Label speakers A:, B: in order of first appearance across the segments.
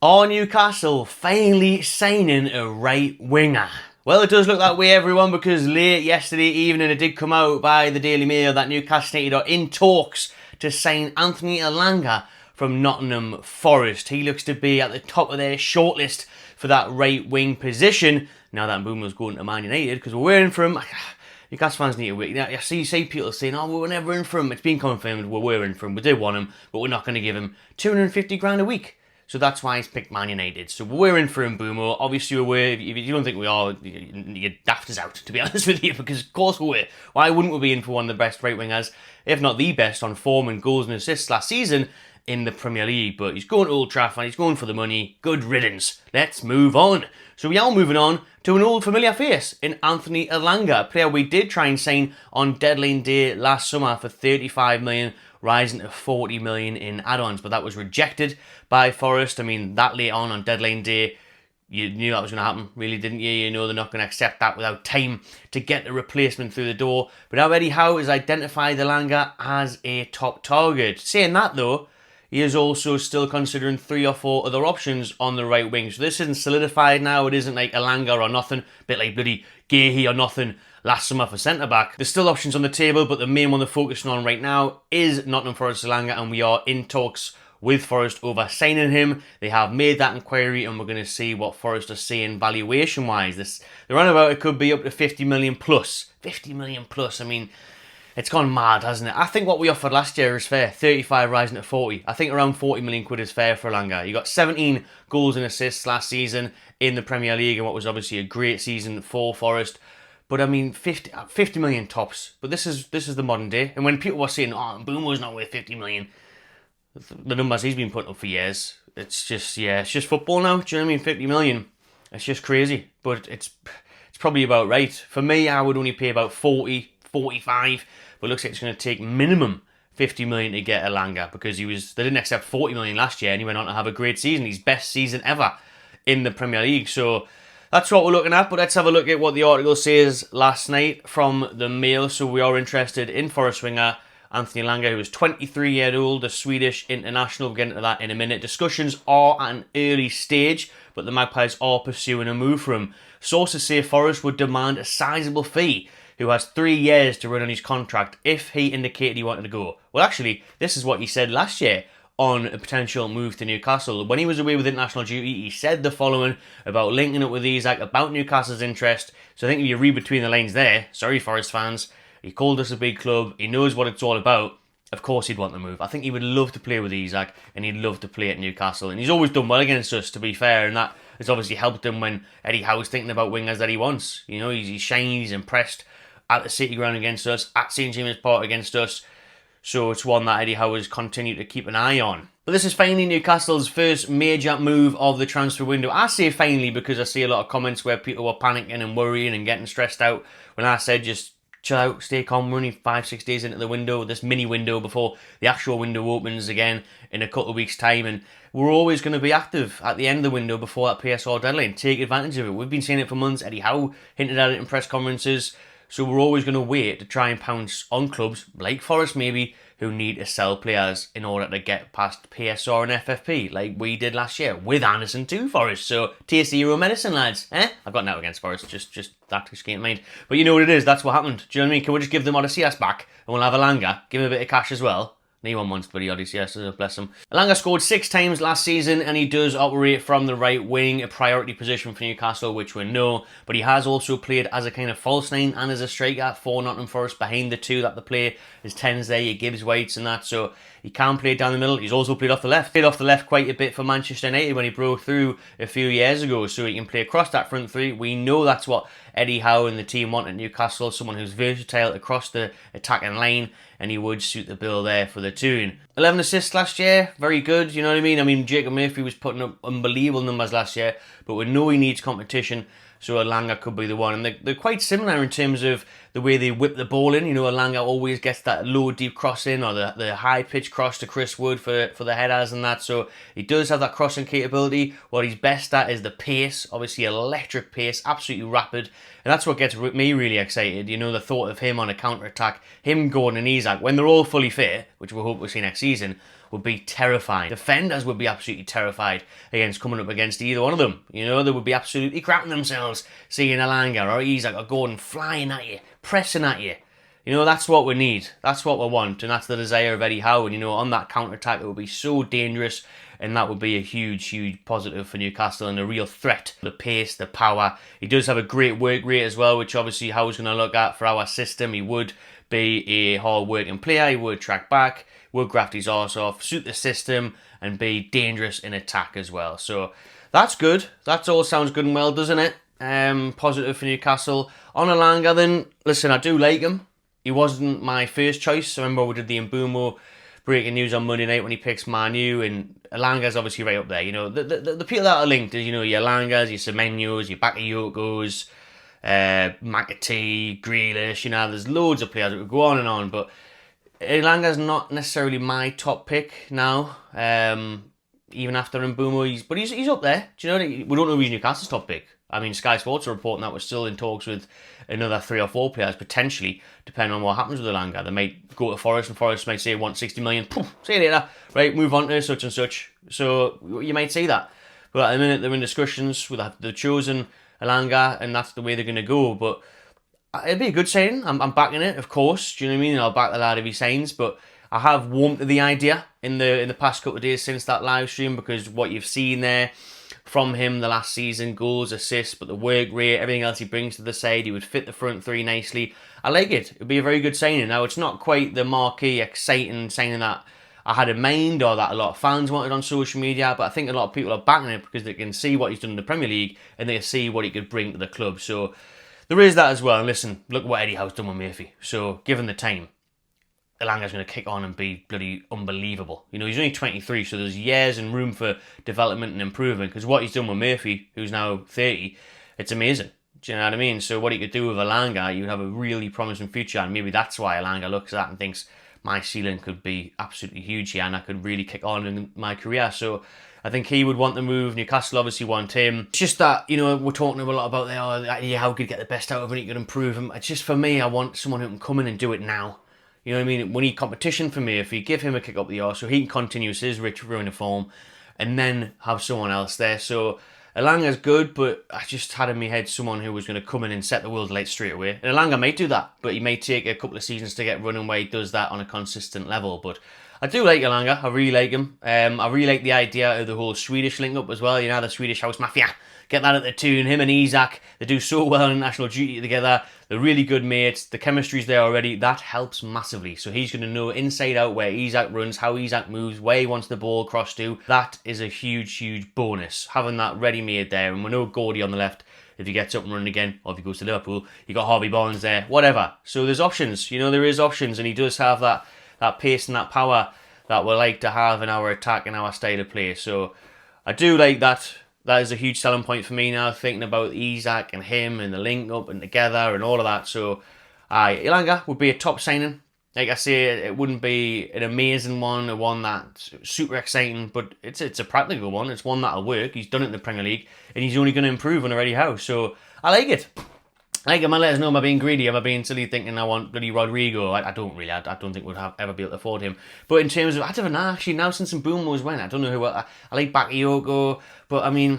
A: Are Newcastle finally signing a right winger? Well, it does look that way, everyone, because late yesterday evening it did come out by the Daily Mail that Newcastle United are in talks to sign Anthony Elanga from Nottingham Forest. He looks to be at the top of their shortlist for that right wing position. Now that Mbeumo's going to Man United, because we're waiting for him. Newcastle fans need to wait. I see people saying, oh, we're never in for him. It's been confirmed we're in for him. We did want him, but we're not going to give him 250 grand a week. So that's why he's picked Man United. So we're in for Mbeumo. Obviously, if you don't think we are, you're daft as out, to be honest with you, because of course we're. Why wouldn't we be in for one of the best right wingers, if not the best, on form and goals and assists last season in the Premier League? But he's going to Old Trafford, he's going for the money. Good riddance. Let's move on. So we are moving on to an old familiar face in Anthony Elanga, a player we did try and sign on deadline day last summer for 35 million, rising to 40 million in add-ons, but that was rejected by Forest. I mean, that late on deadline day, you knew that was going to happen, really, didn't you? You know they're not going to accept that without time to get the replacement through the door. But now Eddie Howe has identified Elanga as a top target. Saying that, though, he is also still considering 3 or 4 other options on the right wing. So this isn't solidified now. It isn't like Elanga or nothing, a bit like bloody Gahey or nothing last summer for centre-back. There's still options on the table, but the main one they're focusing on right now is Nottingham Forest Elanga, and we are in talks with Forest over signing him. They have made that inquiry, and we're going to see what Forest are saying valuation-wise. They're on about it could be up to 50 million plus. 50 million plus, I mean, it's gone mad, hasn't it? I think what we offered last year is fair. 35 rising to 40. I think around 40 million quid is fair for Elanga. He got 17 goals and assists last season in the Premier League, and what was obviously a great season for Forest. But I mean, 50 million tops. But this is the modern day. And when people were saying, oh, Mbeumo's not worth 50 million, the numbers he's been putting up for years, it's just football now. Do you know what I mean? 50 million. It's just crazy. But it's probably about right. For me, I would only pay about 40, 45. But it looks like it's going to take minimum 50 million to get Elanga, because they didn't accept 40 million last year, and he went on to have a great season. His best season ever in the Premier League. So that's what we're looking at, but let's have a look at what the article says last night from the Mail. So we are interested in Forest winger Anthony Elanga, who is 23 years old, a Swedish international. We'll get into that in a minute. Discussions are at an early stage, but the Magpies are pursuing a move for him. Sources say Forest would demand a sizable fee, who has 3 years to run on his contract if he indicated he wanted to go. Well, actually, this is what he said last year on a potential move to Newcastle. When he was away with international duty, he said the following about linking up with Isaac, about Newcastle's interest. So I think if you read between the lines there, sorry Forest fans, he called us a big club, he knows what it's all about. Of course he'd want the move. I think he would love to play with Isaac, and he'd love to play at Newcastle. And he's always done well against us, to be fair, and that has obviously helped him when Eddie Howe's thinking about wingers that he wants. You know, he's shiny, he's impressed at the City Ground against us, at St James's Park against us. So it's one that Eddie Howe has continued to keep an eye on. But this is finally Newcastle's first major move of the transfer window. I say finally because I see a lot of comments where people were panicking and worrying and getting stressed out when I said just chill out, stay calm. We're only 5-6 days into the window, this mini window before the actual window opens again in a couple of weeks' time. And we're always going to be active at the end of the window before that PSR deadline. Take advantage of it. We've been saying it for months. Eddie Howe hinted at it in press conferences. So we're always going to wait to try and pounce on clubs, like Forest maybe, who need to sell players in order to get past PSR and FFP, like we did last year with Anderson to Forest. So taste the Euro medicine, lads. I've got now against Forest, just that just came to mind. But you know what it is, that's what happened. Do you know what I mean? Can we just give them Odysseus back, and we'll have Elanga, give him a bit of cash as well? Anyone wants bloody Odysseus, bless him. Elanga scored 6 times last season, and he does operate from the right wing, a priority position for Newcastle, which we know. But he has also played as a kind of false 9 and as a striker for Nottingham Forest, behind the two that they play. His 10s there, he gives Whites and that, so he can play down the middle. He's also played off the left. Played off the left quite a bit for Manchester United when he broke through a few years ago, so he can play across that front three. We know that's what Eddie Howe and the team want at Newcastle, someone who's versatile across the attacking line, and he would suit the bill there for the Toon. 11 assists last year, very good, you know what I mean? I mean, Jacob Murphy was putting up unbelievable numbers last year, but we know he needs competition, so Elanga could be the one. And they're quite similar in terms of the way they whip the ball in. You know, Elanga always gets that low, deep cross in, or the high-pitch cross to Chris Wood for the headers and that. So he does have that crossing capability. What he's best at is the pace. Obviously, electric pace, absolutely rapid. And that's what gets me really excited. You know, the thought of him on a counter-attack, him, Gordon and Isaac, when they're all fully fit, which we hope we'll see next season, would be terrifying. Defenders would be absolutely terrified against coming up against either one of them. You know, they would be absolutely crapping themselves seeing Elanga or Isak or Gordon flying at you, pressing at you. You know, that's what we need. That's what we want. And that's the desire of Eddie Howe. And, you know, on that counter-attack, it would be so dangerous. And that would be a huge, huge positive for Newcastle and a real threat. The pace, the power. He does have a great work rate as well, which obviously Howe's going to look at for our system. He would be a hard-working player. He would track back, would graft his arse off, suit the system, and be dangerous in attack as well. So that's good. That all sounds good and well, doesn't it? Positive for Newcastle. On Elanga, then, listen, I do like him. He wasn't my first choice. I remember we did the Mbumo breaking news on Monday night when he picks Man U, and Elanga's obviously right up there. You know, the people that are linked is, you know, your Elangas, your Semenyos, your Bakayokos, McAtee, Grealish. You know, there's loads of players that would go on and on, but Elanga's not necessarily my top pick now. Even after Mbumo, he's up there. Do you know? We don't know who's Newcastle's top pick. I mean, Sky Sports are reporting that we're still in talks with another 3 or 4 players, potentially, depending on what happens with Elanga. They might go to Forest, and Forest might say, want 60 million. Poof, see you later. Right, move on to such and such. So, you might see that. But at the minute, they're in discussions with the chosen Elanga, and that's the way they're going to go. But it'd be a good signing. I'm backing it, of course. Do you know what I mean? I'll back the lad if he signs, but I have warmed to the idea in the past couple of days since that live stream, because what you've seen there from him the last season, goals, assists, but the work rate, everything else he brings to the side, he would fit the front three nicely. I like it. It would be a very good signing. Now, it's not quite the marquee, exciting signing that I had in mind or that a lot of fans wanted on social media, but I think a lot of people are backing it because they can see what he's done in the Premier League and they see what he could bring to the club. So there is that as well. And listen, look what Eddie Howe's done with Murphy. So given the time, Elanga's going to kick on and be bloody unbelievable. You know, he's only 23, so there's years and room for development and improvement, because what he's done with Murphy, who's now 30, it's amazing. Do you know what I mean? So what he could do with Elanga, you would have a really promising future, and maybe that's why Elanga looks at that and thinks, my ceiling could be absolutely huge here and I could really kick on in my career. So I think he would want the move. Newcastle obviously want him. It's just that, you know, we're talking a lot about how could get the best out of him, he could improve him. It's just, for me, I want someone who can come in and do it now. You know what I mean? We need competition for me. If you give him a kick up the arse so he can continue his rich run of form and then have someone else there. So Elanga's good, but I just had in my head someone who was going to come in and set the world alight straight away. And Elanga might do that, but he may take a couple of seasons to get running where he does that on a consistent level. But I do like Elanga. I really like him. I really like the idea of the whole Swedish link-up as well. You know, the Swedish House Mafia. Get that at the Toon. Him and Isak, they do so well in national duty together. They're really good mates. The chemistry's there already. That helps massively. So he's going to know inside out where Isak runs, how Isak moves, where he wants the ball crossed to. That is a huge, huge bonus. Having that ready-made there. And we know Gordy on the left, if he gets up and running again, or if he goes to Liverpool, you got Harvey Barnes there, whatever. So there's options. You know, there is options. And he does have that pace and that power that we like to have in our attack and our style of play. So I do like that. That is a huge selling point for me now, thinking about Isak and him and the link up and together and all of that. So, Elanga would be a top signing. Like I say, it wouldn't be an amazing one, a one that's super exciting, but it's a practical one. It's one that'll work. He's done it in the Premier League, and he's only going to improve on Eddie Howe. So, I like it. I like him. Let us know, am I being greedy? Am I being silly thinking I want bloody Rodrigo? I don't really. I don't think we'd ever be able to afford him. But in terms of, I don't know, actually, now since Mbumo's went, I don't know who. I like Bakayoko, but I mean,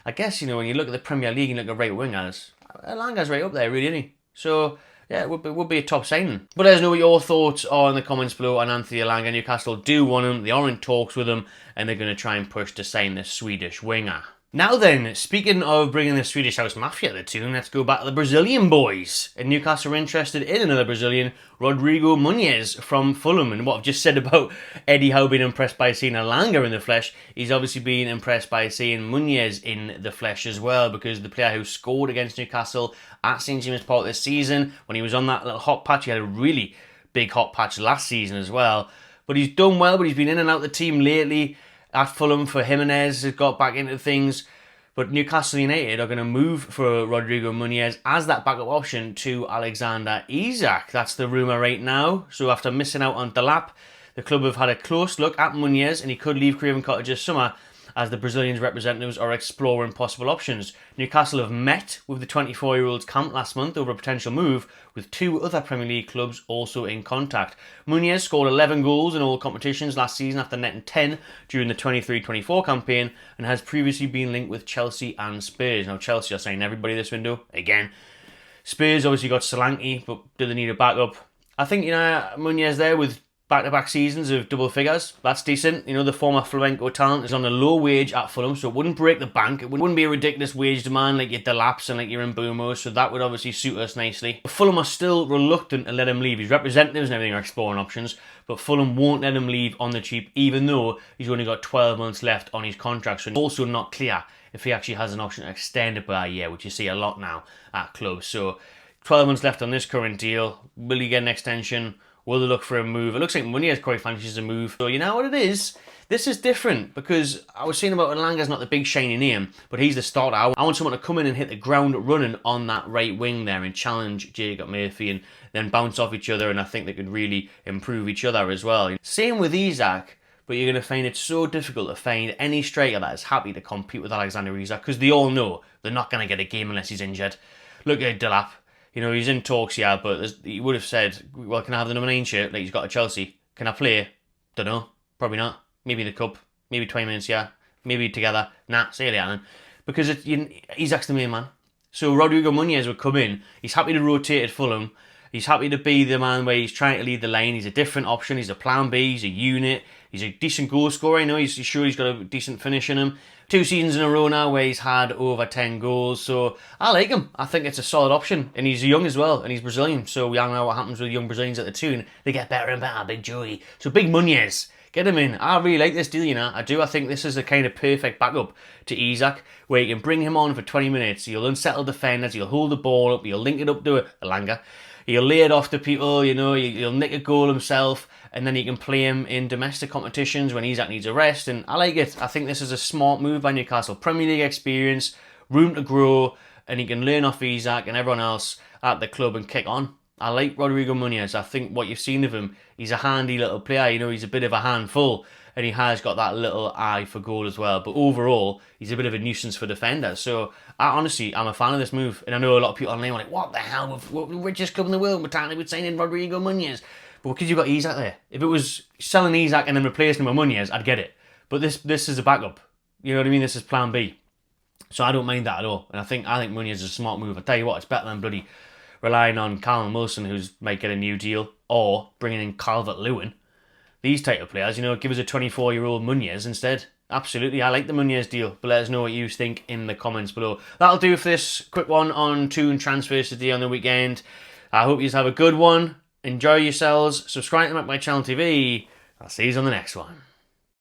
A: I guess, you know, when you look at the Premier League and look at right wingers, Elanga's right up there, really, isn't he? So, yeah, it would be a top signing. But let us know what your thoughts are in the comments below on Anthony Elanga. Newcastle do want him. They are in talks with him, and they're going to try and push to sign the Swedish winger. Now then, speaking of bringing the Swedish House Mafia to the Toon, let's go back to the Brazilian boys. And Newcastle are interested in another Brazilian, Rodrigo Muniz from Fulham. And what I've just said about Eddie Howe being impressed by seeing Elanga in the flesh, he's obviously been impressed by seeing Muniz in the flesh as well, because the player who scored against Newcastle at St James's Park this season, when he was on that little hot patch, he had a really big hot patch last season as well. But he's done well, but he's been in and out of the team lately. At Fulham for Jimenez has got back into things, but Newcastle United are going to move for Rodrigo Muniz as that backup option to Alexander Isak. That's the rumour right now. So after missing out on Delap, the club have had a close look at Muniz, and he could leave Craven Cottage this summer. as the Brazilian's representatives are exploring possible options. Newcastle have met with the 24-year-old's camp last month over a potential move, with 2 other Premier League clubs also in contact. Muniz scored 11 goals in all competitions last season after netting 10 during the 23-24 campaign, and has previously been linked with Chelsea and Spurs. Now, Chelsea are signing everybody this window, again. Spurs obviously got Solanke, but do they need a backup? I think, Muniz there with back-to-back seasons of double figures, that's decent. The former Flamenco talent is on a low wage at Fulham, so it wouldn't break the bank. It wouldn't be a ridiculous wage demand like your Delaps and like your Mbumo, so that would obviously suit us nicely. But Fulham are still reluctant to let him leave. His representatives and everything are exploring options, but Fulham won't let him leave on the cheap, even though he's only got 12 months left on his contract, so it's also not clear if he actually has an option to extend it by a year, which you see a lot now at clubs. So 12 months left on this current deal. Will he get an extension? Will they look for a move? It looks like Muniz quite fancies a move. So you know what it is? This is different, because I was saying about Elanga's not the big shiny name, but he's the starter. I want someone to come in and hit the ground running on that right wing there and challenge Jacob Murphy and then bounce off each other, and I think they could really improve each other as well. Same with Isak, but you're going to find it so difficult to find any striker that is happy to compete with Alexander Isak, because they all know they're not going to get a game unless he's injured. Look at Delap. He's in talks, yeah, but he would have said, well, can I have the number 9 shirt like he's got at Chelsea? Can I play? Don't know. Probably not. Maybe the cup. Maybe 20 minutes, yeah. Maybe together. Nah, see you later then. Because Isak's the main man. So Rodrigo Muniz would come in. He's happy to rotate at Fulham. He's happy to be the man where he's trying to lead the line. He's a different option. He's a plan B. He's a unit. He's a decent goal scorer. He's sure he's got a decent finish in him. 2 seasons in a row now where he's had over 10 goals. So I like him. I think it's a solid option. And he's young as well. And he's Brazilian. So we all know what happens with young Brazilians at the Toon. They get better and better. Big Joey. So big Muniz. Get him in. I really like this deal, I do. I think this is a kind of perfect backup to Isak, where you can bring him on for 20 minutes. He'll unsettle defenders. He'll hold the ball up. He'll link it up to Elanga. He'll lay it off to people, he'll nick a goal himself, and then you can play him in domestic competitions when Isak needs a rest, and I like it. I think this is a smart move by Newcastle. Premier League experience, room to grow, and he can learn off Isak and everyone else at the club and kick on. I like Rodrigo Muniz. I think what you've seen of him, he's a handy little player. He's a bit of a handful, and he has got that little eye for goal as well. But overall, he's a bit of a nuisance for defenders. So, I'm a fan of this move. And I know a lot of people online are like, what the hell? We're the richest club in the world. We're talking about signing Rodrigo Muniz. But because you've got Isak there. If it was selling Isak and then replacing him with Muniz, I'd get it. But this is a backup. You know what I mean? This is plan B. So I don't mind that at all. And I think Muniz is a smart move. I tell you what, it's better than bloody relying on Callum Wilson, who might get a new deal, or bringing in Calvert-Lewin. These type of players, give us a 24-year-old Muniz instead. Absolutely, I like the Muniz deal, but let us know what you think in the comments below. That'll do for this quick one on Toon transfers today on the weekend. I hope you have a good one. Enjoy yourselves. Subscribe to my channel TV. I'll see you on the next one.